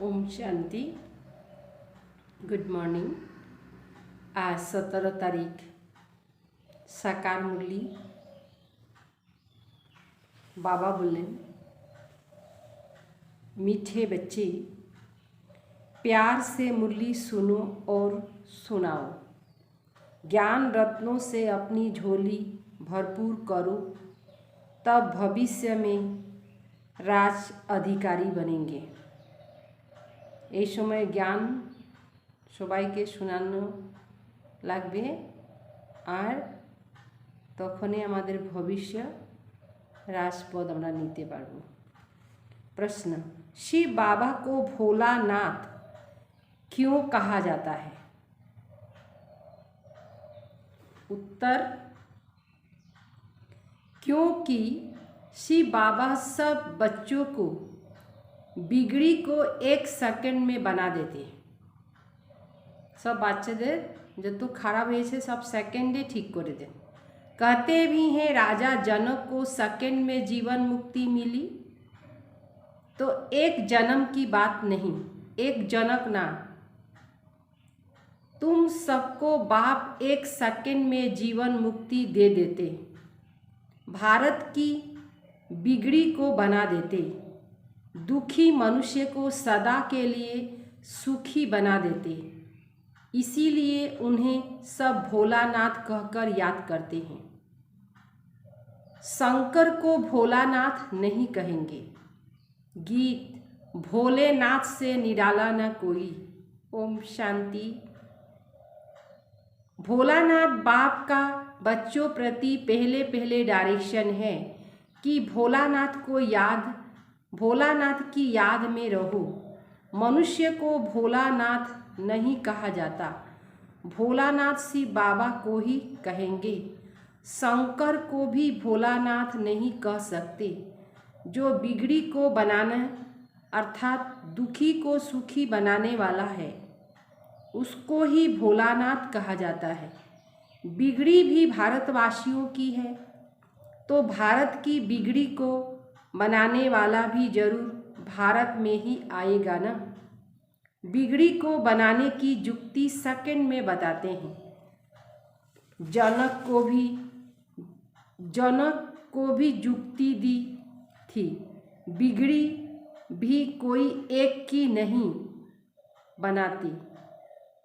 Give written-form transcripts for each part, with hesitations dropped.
Om Shanti. Good morning. आज 17 तारीख साकार मुरली बाबा बोले, मीठे बच्चे प्यार से मुरली सुनो और सुनाओ, ज्ञान रत्नों से अपनी झोली भरपूर करो, तब भविष्य में राज अधिकारी बनेंगे। এই সময় জ্ঞান সবাইকে শোনানো লাগবে, আর তখনই আমাদের ভবিষ্য রাজপদ আমরা নিতে পারব। प्रश्न, शिव बाबा को भोलानाथ क्यों कहा जाता है? उत्तर, क्योंकि शिव बाबा सब बच्चों को बिगड़ी को 1 सेकेंड में बना देते। सब বাচ্চাদের যত খারাপ হয়েছে सब सेकेंडे ठीक করে দেন। कहते भी हैं राजा जनक को सेकेंड में जीवन मुक्ति मिली, तो एक जन्म की बात नहीं, एक जनक ना, तुम सबको बाप 1 सेकेंड में जीवन मुक्ति दे देते, भारत की बिगड़ी को बना देते, दुखी मनुष्य को सदा के लिए सुखी बना देते। इसीलिए उन्हें सब भोलानाथ कहकर याद करते हैं। शंकर को भोलानाथ नहीं कहेंगे। गीत, भोलेनाथ से निराला न कोई। ओम शांति। भोलानाथ बाप का बच्चों प्रति पहले डायरेक्शन है कि भोलानाथ की याद में रहो। मनुष्य को भोलानाथ नहीं कहा जाता, भोलानाथ शिव बाबा को ही कहेंगे। शंकर को भी भोलानाथ नहीं कह सकते। जो बिगड़ी को बनाना अर्थात दुखी को सुखी बनाने वाला है, उसको ही भोलानाथ कहा जाता है। बिगड़ी भी भारतवासियों की है, तो भारत की बिगड़ी को बनाने वाला भी जरूर भारत में ही आएगा ना। बिगड़ी को बनाने की जुक्ति सेकंड में बताते हैं। जनक को भी जुक्ति दी थी। बिगड़ी भी कोई एक की नहीं बनाती,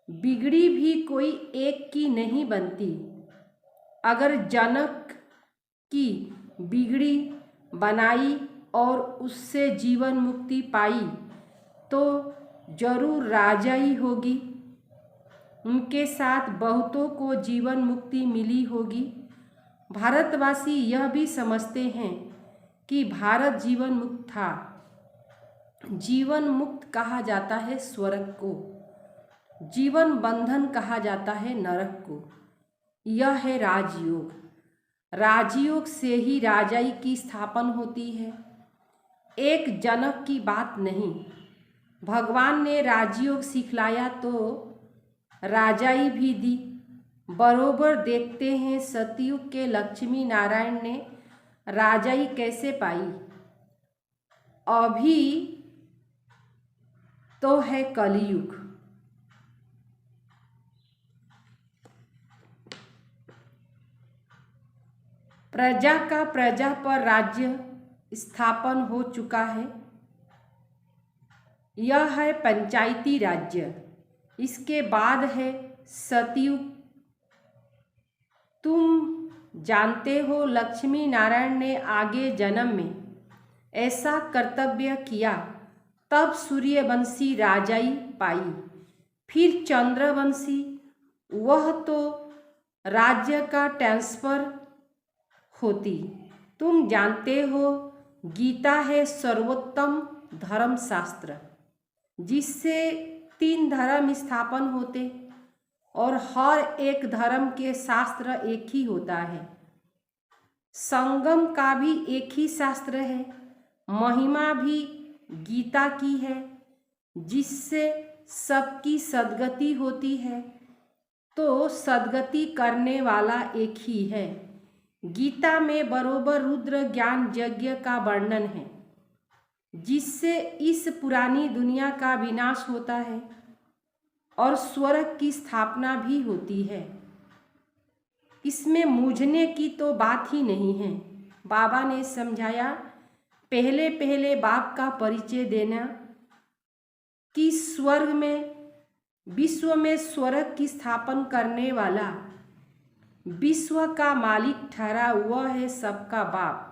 बिगड़ी भी कोई एक की नहीं बनती। अगर जनक की बिगड़ी बनाई और उससे जीवन मुक्ति पाई तो जरूर राजा ही होगी। उनके साथ बहुतों को जीवन मुक्ति मिली होगी। भारतवासी यह भी समझते हैं कि भारत जीवन मुक्त था। जीवन मुक्त कहा जाता है स्वर्ग को, जीवन बंधन कहा जाता है नरक को। यह है राजयोग। राजयोग से ही राजाई की स्थापना होती है, एक जनक की बात नहीं। भगवान ने राजयोग सिखलाया तो राजाई भी दी। बरोबर देखते हैं सतयुग के लक्ष्मी नारायण ने राजाई कैसे पाई। अभी तो है कलयुग। प्रजा का प्रजा पर राज्य स्थापन हो चुका है। यह है पंचायती राज्य। इसके बाद है सतयुग। तुम जानते हो लक्ष्मी नारायण ने आगे जन्म में ऐसा कर्तव्य किया, तब सूर्यवंशी राजाई पाई, फिर चंद्रवंशी। वह तो राज्य का ट्रांसफर होती। तुम जानते हो गीता है सर्वोत्तम धर्म शास्त्र, जिससे 3 धर्म स्थापन होते और हर एक धर्म के शास्त्र एक ही होता है। संगम का भी एक ही शास्त्र है। महिमा भी गीता की है, जिससे सबकी सद्गति होती है। तो सद्गति करने वाला एक ही है। गीता में बरोबर रुद्र ज्ञान यज्ञ का वर्णन है। जिससे इस पुरानी दुनिया का विनाश होता है और स्वर्ग की स्थापना भी होती है। इसमें मूझने की तो बात ही नहीं है। बाबा ने समझाया, पहले पहले बाप का परिचय देना कि स्वर्ग में, विश्व में स्वर्ग की स्थापना करने वाला, विश्व का मालिक ठहरा वह है सबका बाप।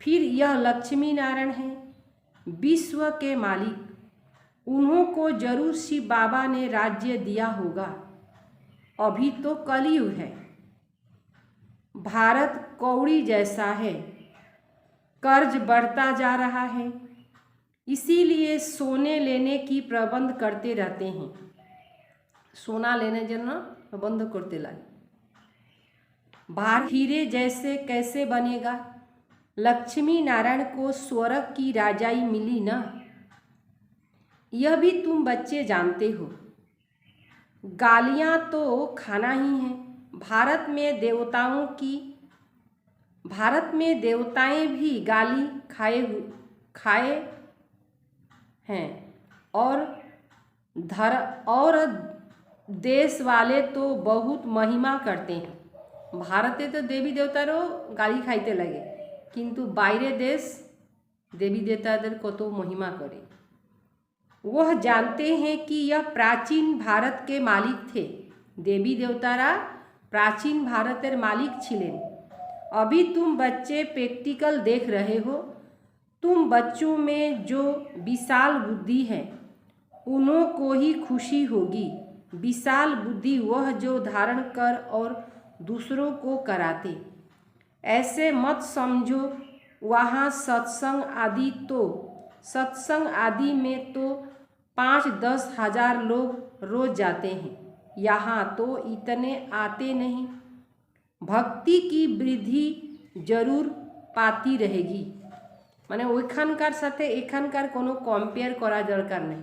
फिर यह लक्ष्मी नारायण है, विश्व के मालिक। उन्हों को जरूर शिव बाबा ने राज्य दिया होगा। अभी तो कलयुग है, भारत कौड़ी जैसा है, कर्ज बढ़ता जा रहा है, इसीलिए सोने लेने की प्रबंध करते रहते हैं। सोना लेने जन्ना प्रबंध करते लागे। भारत हीरे जैसे कैसे बनेगा? लक्ष्मी नारायण को स्वर्ग की राजाई मिली ना, यह भी तुम बच्चे जानते हो। गालियाँ तो खाना ही है। भारत में देवताएं भी गाली खाए हैं और देश वाले तो बहुत महिमा करते हैं। भारते तो देवी देवतारो गाली खाइते लगे, किंतु बाहरे देश देवी देवतादेर कत महिमा करे। वह जानते हैं कि यह प्राचीन भारत के मालिक थे। देवी देवतारा प्राचीन भारतेर मालिक छिलेन। अभी तुम बच्चे प्रैक्टिकल देख रहे हो। तुम बच्चों में जो विशाल बुद्धि है उन्हों को ही खुशी होगी। विशाल बुद्धि वह जो धारण कर और दूसरों को कराते। ऐसे मत समझो वहाँ सत्संग आदि में तो 5-10 हज़ार लोग रोज जाते हैं, यहाँ तो इतने आते नहीं। भक्ति की वृद्धि जरूर पाती रहेगी। माने ओइखानकार साथे एखानकार कोनो कम्पेयर करा दरकार नहीं,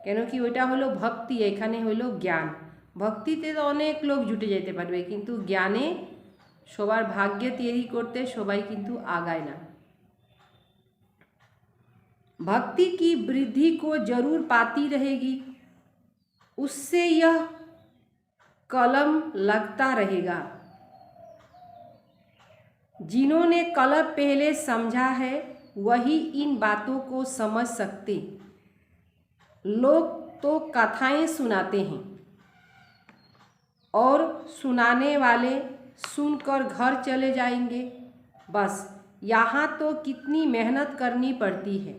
केन कि ओइटा हलो भक्ति, एखाने हलो ज्ञान। भक्तिते तो अनेक लोग जुटे जेते पारबे, किन्तु ज्ञाने सबार भाग्य तैरी करते सबाई किन्तु आगाय ना। भक्ति की वृद्धि को जरूर पाती रहेगी, उससे यह कलम लगता रहेगा। जिन्होंने कलम पहले समझा है वही इन बातों को समझ सकते। लोग तो कथाएं सुनाते हैं और सुनाने वाले सुनकर घर चले जाएंगे। बस यहाँ तो कितनी मेहनत करनी पड़ती है।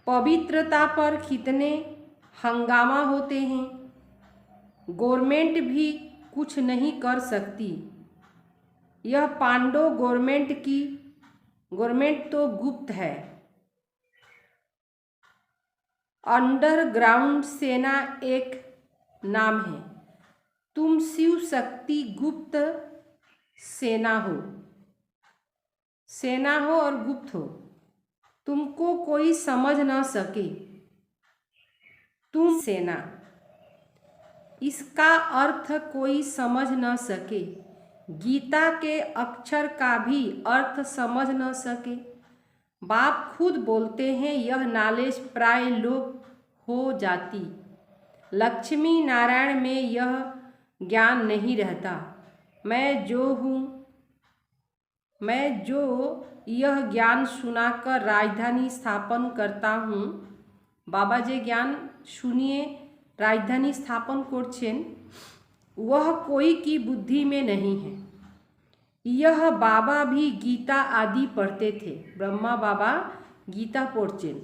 पवित्रता पर कितने हंगामा होते हैं। गवर्नमेंट भी कुछ नहीं कर सकती। यह पांडव गवर्नमेंट तो गुप्त है। अंडरग्राउंड सेना एक नाम है। तुम शिव शक्ति गुप्त सेना हो और गुप्त हो। तुमको कोई समझ ना सके। तुम सेना, इसका अर्थ कोई समझ न सके। गीता के अक्षर का भी अर्थ समझ न सके। बाप खुद बोलते हैं यह नॉलेज प्राय लोप हो जाती। लक्ष्मी नारायण में यह ज्ञान नहीं रहता। मैं जो यह ज्ञान सुनाकर राजधानी स्थापन करता हूँ। बाबा जे ज्ञान सुनिए राजधानी स्थापन करछेन, वह कोई की बुद्धि में नहीं है। यह बाबा भी गीता आदि पढ़ते थे। ब्रह्मा बाबा गीता पढ़छेन,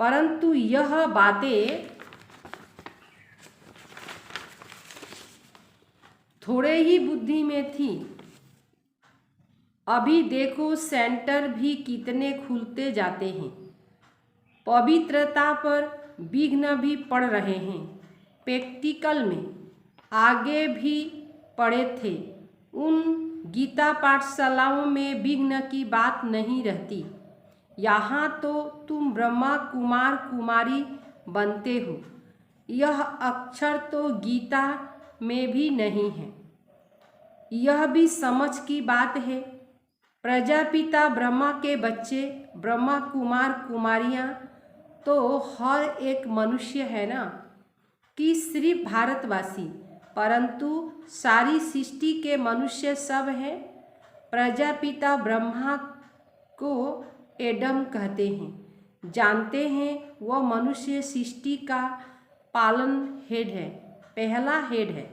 परंतु यह बातें थोड़े ही बुद्धि में थी। अभी देखो सेंटर भी कितने खुलते जाते हैं। पवित्रता पर विघ्न भी पड़ रहे हैं। प्रैक्टिकल में आगे भी पढ़े थे। उन गीता पाठशालाओं में विघ्न की बात नहीं रहती। यहाँ तो तुम ब्रह्मा कुमार कुमारी बनते हो। यह अक्षर तो गीता में भी नहीं है। यह भी समझ की बात है। प्रजापिता ब्रह्मा के बच्चे, ब्रह्मा कुमार कुमारियाँ तो हर एक मनुष्य है ना, कि सिर्फ भारतवासी, परंतु सारी सृष्टि के मनुष्य सब हैं। प्रजापिता ब्रह्मा को एडम कहते हैं। जानते हैं वह मनुष्य सृष्टि का पालन हेड है, पहला हेड है।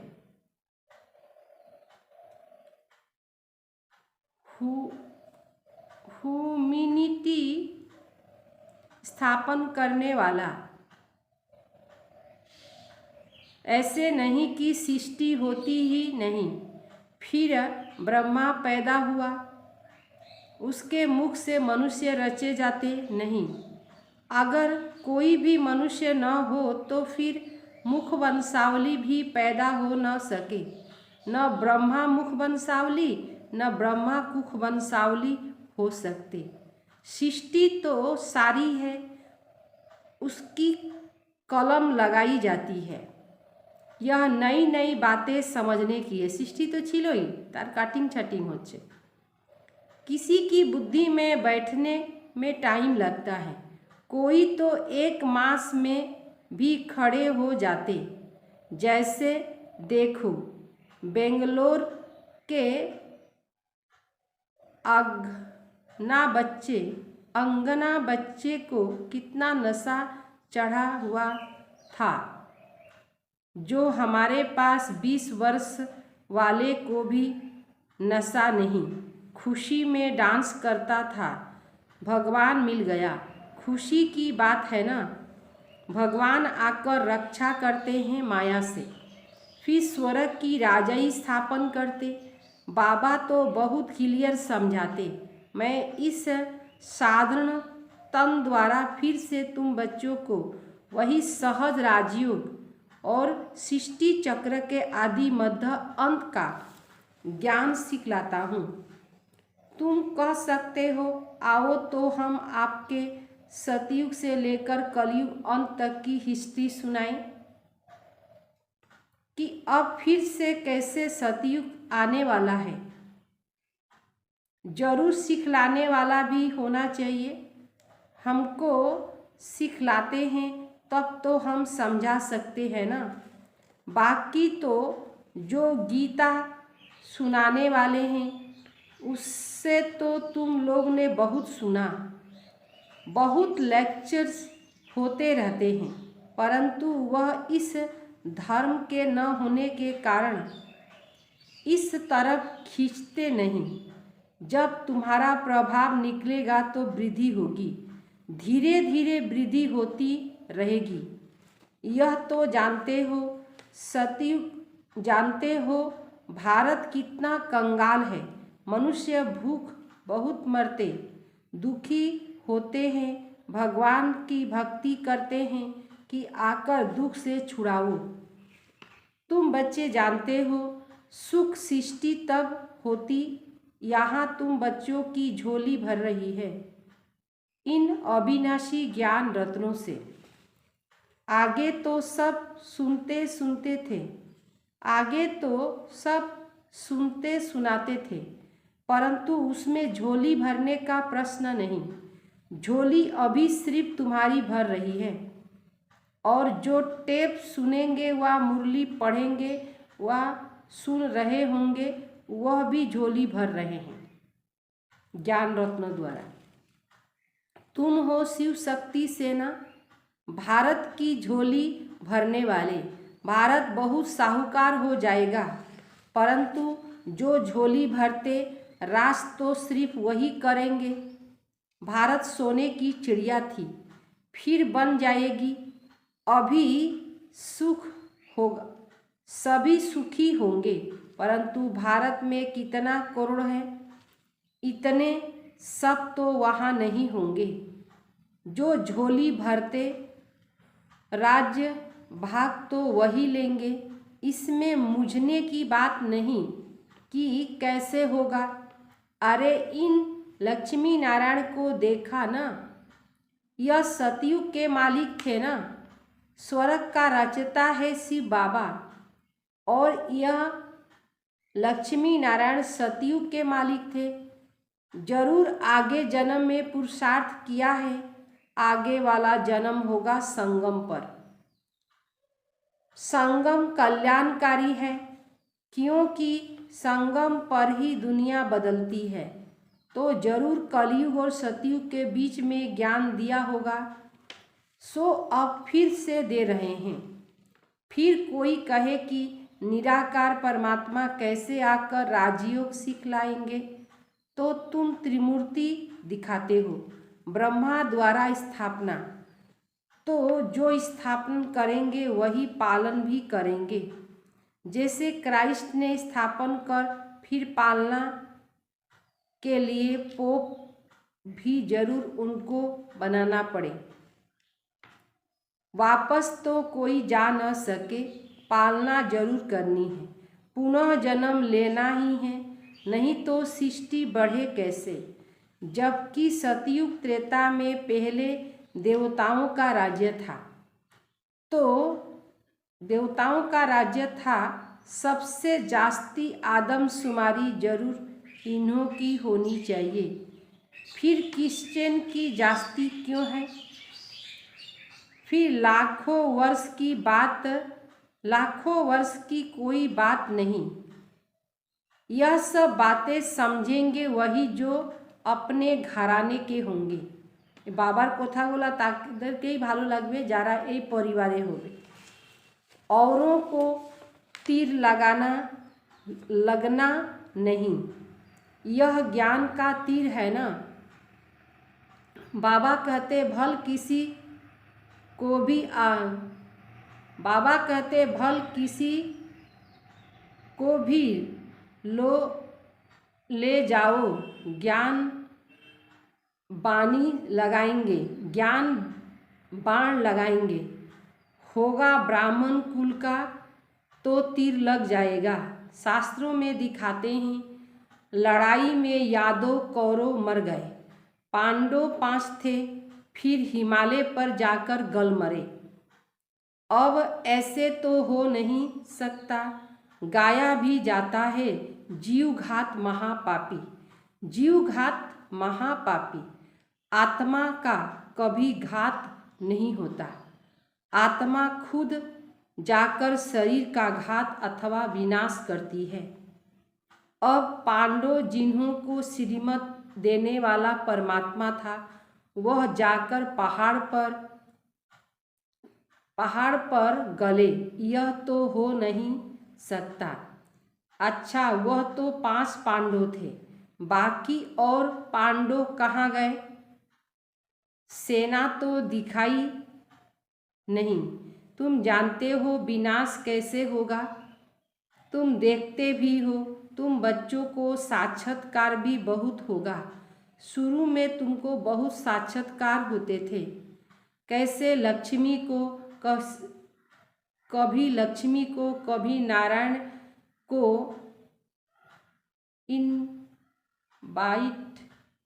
ह्यूमैनिटी स्थापन करने वाला। ऐसे नहीं कि सृष्टि होती ही नहीं, फिर ब्रह्मा पैदा हुआ, उसके मुख से मनुष्य रचे जाते नहीं। अगर कोई भी मनुष्य न हो तो फिर मुख वंशावली भी पैदा हो न सके। न ब्रह्मा मुख वंशावली न ब्रह्मा कुख वंशावली हो सकते। सृष्टि तो सारी है, उसकी कलम लगाई जाती है। यह नई नई बातें समझने की है। सृष्टि तो छिलोई तार काटिंग छटिंग होच्छे। किसी की बुद्धि में बैठने में टाइम लगता है। कोई तो 1 मास में भी खड़े हो जाते। जैसे देखो बेंगलोर के अंगना बच्चे को कितना नशा चढ़ा हुआ था, जो हमारे पास 20 वर्ष वाले को भी नशा नहीं। खुशी में डांस करता था। भगवान मिल गया, खुशी की बात है ना। भगवान आकर रक्षा करते हैं माया से, फिर स्वर्ग की राजाई स्थापन करते। बाबा तो बहुत क्लियर समझाते। मैं इस साधारण तन द्वारा फिर से तुम बच्चों को वही सहज राजयोग और सृष्टि चक्र के आदि मध्य अंत का ज्ञान सिखलाता हूँ। तुम कह सकते हो आओ तो हम आपके सतयुग से लेकर कलयुग अंत तक की हिस्ट्री सुनाएं, कि अब फिर से कैसे सतयुग आने वाला है। जरूर सिखलाने वाला भी होना चाहिए। हमको सिखलाते हैं तब तो हम समझा सकते हैं ना। बाकी तो जो गीता सुनाने वाले हैं उससे तो तुम लोग ने बहुत सुना, बहुत लेक्चर्स होते रहते हैं, परंतु वह इस धर्म के न होने के कारण इस तरफ खींचते नहीं। जब तुम्हारा प्रभाव निकलेगा तो वृद्धि होगी, धीरे धीरे वृद्धि होती रहेगी। यह तो जानते हो, सतयुग जानते हो, भारत कितना कंगाल है। मनुष्य भूख बहुत मरते, दुखी होते हैं, भगवान की भक्ति करते हैं कि आकर दुख से छुड़ाओ। तुम बच्चे जानते हो सुख सृष्टि तब होती, यहाँ तुम बच्चों की झोली भर रही है इन अविनाशी ज्ञान रत्नों से। आगे तो सब सुनते सुनते थे, आगे तो सब सुनते सुनाते थे, परंतु उसमें झोली भरने का प्रश्न नहीं। झोली अभी सिर्फ तुम्हारी भर रही है, और जो टेप सुनेंगे व मुरली पढ़ेंगे व सुन रहे होंगे वह भी झोली भर रहे हैं ज्ञान रत्न द्वारा। तुम हो शिव शक्ति सेना, भारत की झोली भरने वाले। भारत बहुत साहूकार हो जाएगा, परंतु जो झोली भरते राज तो सिर्फ वही करेंगे। भारत सोने की चिड़िया थी, फिर बन जाएगी। अभी सुख होगा, सभी सुखी होंगे, परंतु भारत में कितना करोड़ है, इतने सब तो वहाँ नहीं होंगे। जो झोली भरते राज्य भाग तो वही लेंगे। इसमें मुझने की बात नहीं कि कैसे होगा। अरे इन लक्ष्मी नारायण को देखा ना, यह सतयुग के मालिक थे ना। स्वर्ग का रचता है शिव बाबा, और यह लक्ष्मी नारायण सतयुग के मालिक थे। जरूर आगे जन्म में पुरुषार्थ किया है, आगे वाला जन्म होगा संगम पर। संगम कल्याणकारी है, क्योंकि संगम पर ही दुनिया बदलती है। तो जरूर कलयुग और सतयुग के बीच में ज्ञान दिया होगा, सो अब फिर से दे रहे हैं। फिर कोई कहे कि निराकार परमात्मा कैसे आकर राजयोग सिखलाएंगे, तो तुम त्रिमूर्ति दिखाते हो, ब्रह्मा द्वारा स्थापना, तो जो स्थापन करेंगे वही पालन भी करेंगे। जैसे क्राइस्ट ने स्थापन कर फिर पालना के लिए पोप भी जरूर उनको बनाना पड़े। वापस तो कोई जा न सके, पालना जरूर करनी है, पुनः जन्म लेना ही है, नहीं तो सृष्टि बढ़े कैसे। जबकि सतयुग त्रेता में पहले देवताओं का राज्य था, तो देवताओं का राज्य था, सबसे जास्ती आदमशुमारी जरूर इन्हों की होनी चाहिए। फिर क्रिश्चियन की जास्ती क्यों है? फिर लाखों वर्ष की कोई बात नहीं। यह सब बातें समझेंगे वही जो अपने घराने के होंगे। बाबार कथा गुला तादेरकेई भालो लागबे जारा ए परिवारे होबे। औरों को तीर लगना नहीं, यह ज्ञान का तीर है ना। बाबा कहते भल किसी को भी ले जाओ, ज्ञान बाण लगाएंगे, होगा ब्राह्मण कुल का तो तीर लग जाएगा। शास्त्रों में दिखाते हैं, लड़ाई में यादव कौरव मर गए, पांडव 5 थे, फिर हिमालय पर जाकर गल मरे। अब ऐसे तो हो नहीं सकता, गाया भी जाता है जीवघात महापापी। आत्मा का कभी घात नहीं होता, आत्मा खुद जाकर शरीर का घात अथवा विनाश करती है। अब पांडव जिन्हों को श्रीमत देने वाला परमात्मा था, वह जाकर पहाड़ पर गले, यह तो हो नहीं सकता। अच्छा, वह तो 5 पांडव थे, बाकी और पांडव कहाँ गए? सेना तो दिखाई नहीं। तुम जानते हो विनाश कैसे होगा, तुम देखते भी हो। तुम बच्चों को साक्षात्कार भी बहुत होगा। शुरू में तुमको बहुत साक्षात्कार होते थे, कैसे लक्ष्मी को, कभी नारायण को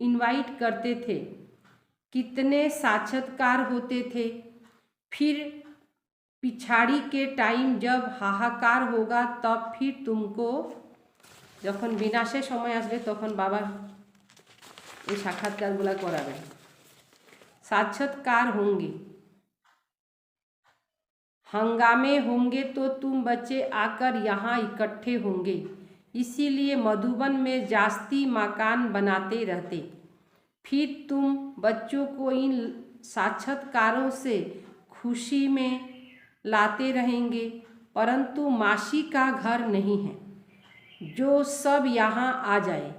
इनवाइट करते थे, कितने साक्षात्कार होते थे। फिर पिछाड़ी के टाइम जब हाहाकार होगा, तब फिर तुमको जखन विनाशेर समय आसबे तखन बाबा ये साक्षात्कारगुला कराबेन, साक्षात्कार होंगे, हंगामे होंगे, तो तुम बच्चे आकर यहाँ इकट्ठे होंगे। इसीलिए मधुबन में जास्ती मकान बनाते रहते। फिर तुम बच्चों को इन साक्षात्कारों से खुशी में लाते रहेंगे। परंतु मासी का घर नहीं है जो सब यहाँ आ जाए।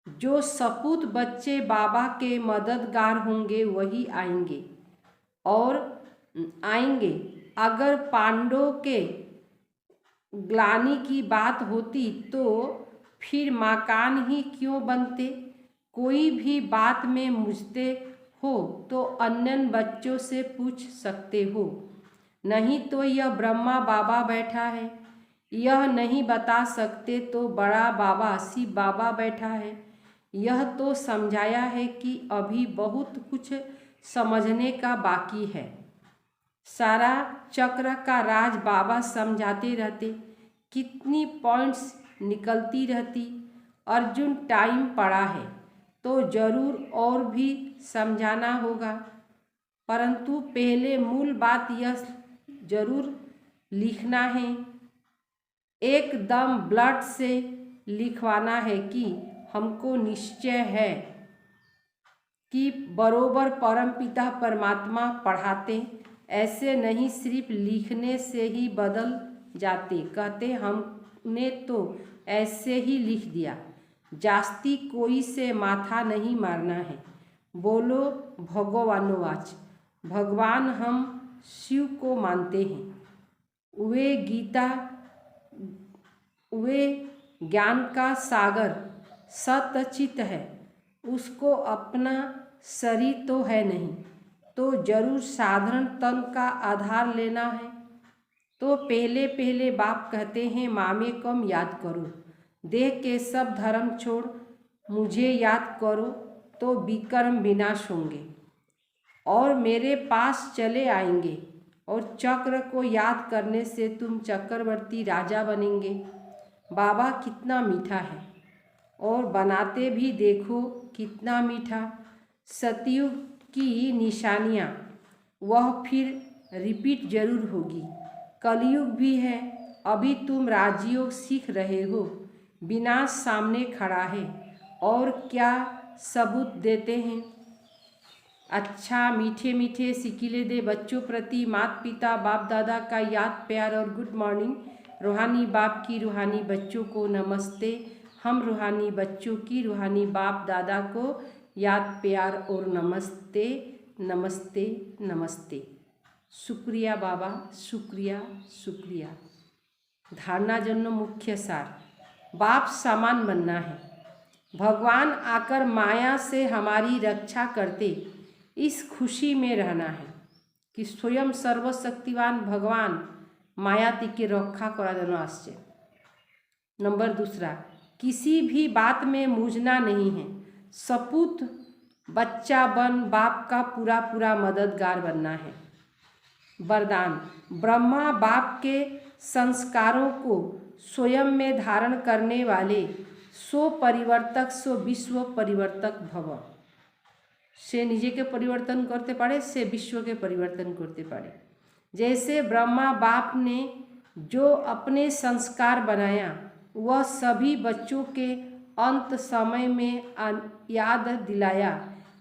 जो सपूत बच्चे बाबा के मददगार होंगे वही आएंगे। अगर पांडवों के ग्लानि की बात होती तो फिर मकान ही क्यों बनते। कोई भी बात में मुझते हो तो अन्य बच्चों से पूछ सकते हो, नहीं तो यह ब्रह्मा बाबा बैठा है। यह नहीं बता सकते तो बड़ा बाबा शिव बाबा बैठा है। यह तो समझाया है कि अभी बहुत कुछ समझने का बाकी है। सारा चक्र का राज बाबा समझाते रहते, कितनी पॉइंट्स निकलती रहती। अर्जुन टाइम पड़ा है, तो जरूर और भी समझाना होगा, परंतु पहले मूल बात यह जरूर लिखना है, एकदम ब्लड से लिखवाना है कि हमको निश्चय है कि बरोबर परमपिता परमात्मा पढ़ाते, ऐसे नहीं सिर्फ लिखने से ही बदल जाते। कहते हमने तो ऐसे ही लिख दिया, जास्ती कोई से माथा नहीं मारना है। बोलो भगवानोवाच, भगवान हम शिव को मानते हैं। वे गीता, वे ज्ञान का सागर सतचित है, उसको अपना शरीर तो है नहीं, तो जरूर साधारण तन का आधार लेना है। तो पहले पहले बाप कहते हैं मामे कम याद करो, देह के सब धर्म छोड़ मुझे याद करो तो विकर्म विनाश होंगे और मेरे पास चले आएंगे, और चक्र को याद करने से तुम चक्रवर्ती राजा बनेंगे। बाबा कितना मीठा है, और बनाते भी देखो कितना मीठा। सतयुग की निशानियाँ वह फिर रिपीट जरूर होगी। कलयुग भी है, अभी तुम राजयोग सीख रहे हो, विनाश सामने खड़ा है, और क्या सबूत देते हैं। अच्छा मीठे मीठे सिकिले दे बच्चों प्रति माता पिता बाप दादा का याद प्यार और गुड मॉर्निंग। रूहानी बाप की रूहानी बच्चों को नमस्ते। हम रूहानी बच्चों की रूहानी बाप दादा को याद प्यार और नमस्ते नमस्ते नमस्ते। शुक्रिया बाबा, शुक्रिया शुक्रिया। धारणा जन्म मुख्य सार, बाप समान बनना है। भगवान आकर माया से हमारी रक्षा करते, इस खुशी में रहना है कि स्वयं सर्वशक्तिवान भगवान मायाती के रक्षा करा देना आश्चर्य। नंबर दूसरा, किसी भी बात में मूझना नहीं है। सपूत बच्चा बन बाप का पूरा पूरा मददगार बनना है। वरदान, ब्रह्मा बाप के संस्कारों को स्वयं में धारण करने वाले सो परिवर्तक सो विश्व परिवर्तक भव। से निजे के परिवर्तन करते पारे, से विश्व के परिवर्तन करते पारे। जैसे ब्रह्मा बाप ने जो अपने संस्कार बनाया, वह सभी बच्चों के अंत समय में याद दिलाया,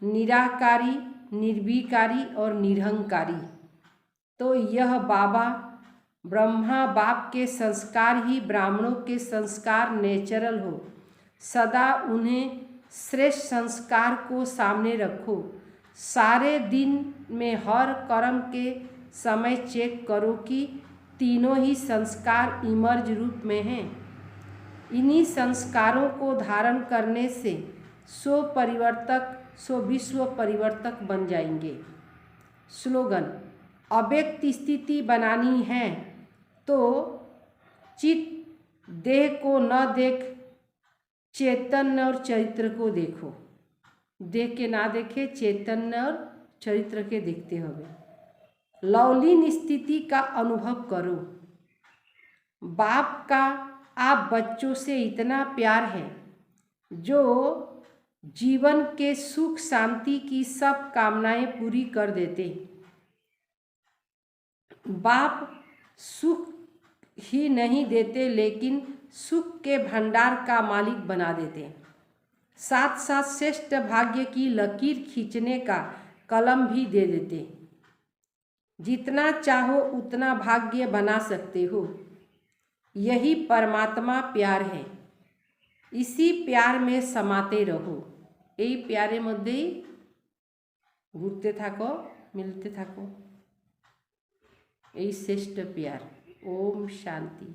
निराकारी, निर्विकारी और निरहंकारी। तो यह बाबा ब्रह्मा बाप के संस्कार ही ब्राह्मणों के संस्कार नेचुरल हो। सदा उन्हें श्रेष्ठ संस्कार को सामने रखो। सारे दिन में हर कर्म के समय चेक करो कि तीनों ही संस्कार इमर्ज रूप में हैं। इन्हीं संस्कारों को धारण करने से सो परिवर्तक सो विश्व परिवर्तक बन जाएंगे। स्लोगन, अव्यक्त स्थिति बनानी है तो चित्त देह को न देख चैतन्य और चरित्र को देखो। देह के ना देखे, चैतन्य और चरित्र के देखते हुए लवलीन स्थिति का अनुभव करो। बाप का आप बच्चों से इतना प्यार है जो जीवन के सुख शांति की सब कामनाएं पूरी कर देते। बाप सुख ही नहीं देते लेकिन सुख के भंडार का मालिक बना देते, साथ साथ श्रेष्ठ भाग्य की लकीर खींचने का कलम भी दे देते। जितना चाहो उतना भाग्य बना सकते हो। यही परमात्मा प्यार है, इसी प्यार में समाते रहो। यही प्यारे मध्य ही घूरते थाको, मिलते थाको। यही श्रेष्ठ प्यार। ओम शांति।